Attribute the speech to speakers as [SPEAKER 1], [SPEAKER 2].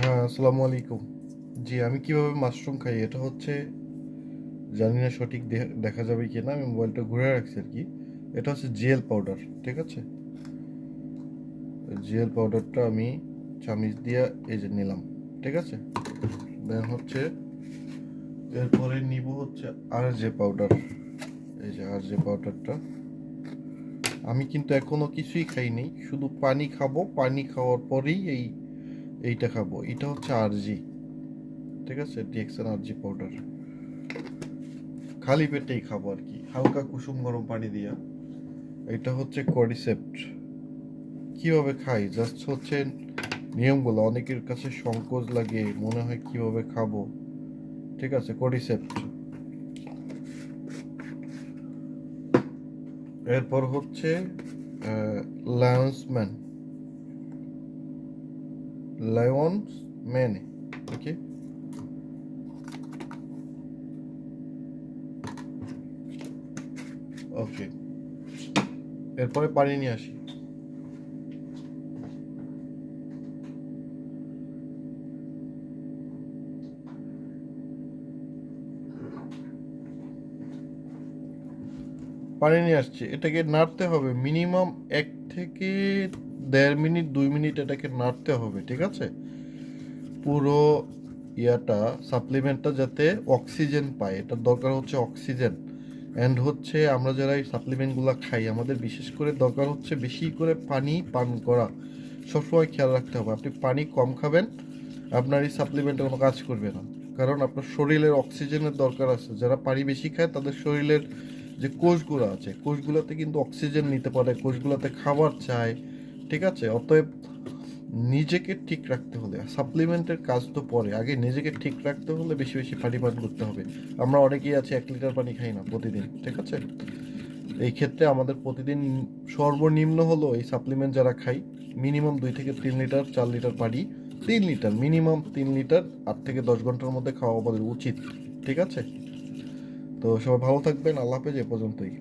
[SPEAKER 1] হ্যাঁ, আসসালামু আলাইকুম। জি, আমি কিভাবে মাশরুম খাই এটা হচ্ছে জানি না সঠিক দেখা যাবে কিনা। আমি মোবাইলটা ঘুরে রাখছি আর কি। এটা হচ্ছে জিএল পাউডার, ঠিক আছে? জিএল পাউডারটা আমি চামিচ দিয়ে এই যে নিলাম, ঠিক আছে? দেন হচ্ছে এরপরে নিব হচ্ছে আর জে পাউডার। এই যে আর জে পাউডারটা আমি কিন্তু এখনো কিছুই খাইনি, শুধু পানি খাবো। পানি খাওয়ার পরেই এইটা খাবো। এটা হচ্ছে আর জি, ঠিক আছে? ডিএক্সএন আর জি পাউডার খালি পেটেই খাবো আর কি, হালকা কুসুম গরম পানি দিয়া। এটা হচ্ছে কর্ডিসেপ্ট। কিভাবে খাই জাস্ট হচ্ছে নিয়মগুলো অনেকের কাছে সংকোচ লাগে, মনে হয় কিভাবে খাবো। ঠিক আছে, কর্ডিসেপ্ট। এরপর হচ্ছে লায়ন্স ম্যান, লায়ন্স ম্যান, ওকে। ওকে, এরপরে পানি নিয়ে আসি। পানি নিয়ে আসছি, এটাকে নাড়তে হবে মিনিমাম 1 থেকে 1.5 মিনিট 2 মিনিট এটাকে নাড়তে হবে, ঠিক আছে? পুরো ইয়াটা, সাপ্লিমেন্টটা যাতে অক্সিজেন পায়, এটার দরকার হচ্ছে অক্সিজেন। অ্যান্ড হচ্ছে আমরা যারা এই সাপ্লিমেন্টগুলো খাই আমাদের বিশেষ করে দরকার হচ্ছে বেশি করে পানি পান করা। সবসময় খেয়াল রাখতে হবে, আপনি পানি কম খাবেন আপনার এই সাপ্লিমেন্টে কোনো কাজ করবে না। কারণ আপনার শরীরের অক্সিজেনের দরকার আছে। যারা পানি বেশি খায় তাদের শরীরের যে কোষগুলো আছে কোষগুলোতে কিন্তু অক্সিজেন নিতে পারে, কোষগুলোতে খাবার চায়, ঠিক আছে? অতএব নিজেকে ঠিক রাখতে হলে সাপ্লিমেন্টের কাজ তো পরে, আগে নিজেকে ঠিক রাখতে হলে বেশি বেশি পানি পান করতে হবে। আমরা অনেকেই আছি 1 লিটার পানি খাই না প্রতিদিন, ঠিক আছে? এই ক্ষেত্রে আমাদের প্রতিদিন সর্বনিম্ন হলো এই সাপ্লিমেন্ট যারা খাই মিনিমাম 2 থেকে 3 লিটার, 4 লিটার পানি। 3 লিটার মিনিমাম, 3 লিটার 8 থেকে 10 ঘন্টার মধ্যে খাওয়া আমাদের উচিত, ঠিক আছে? তো সবাই ভালো থাকবেন, আল্লাহ হাফেজ, এ পর্যন্তই।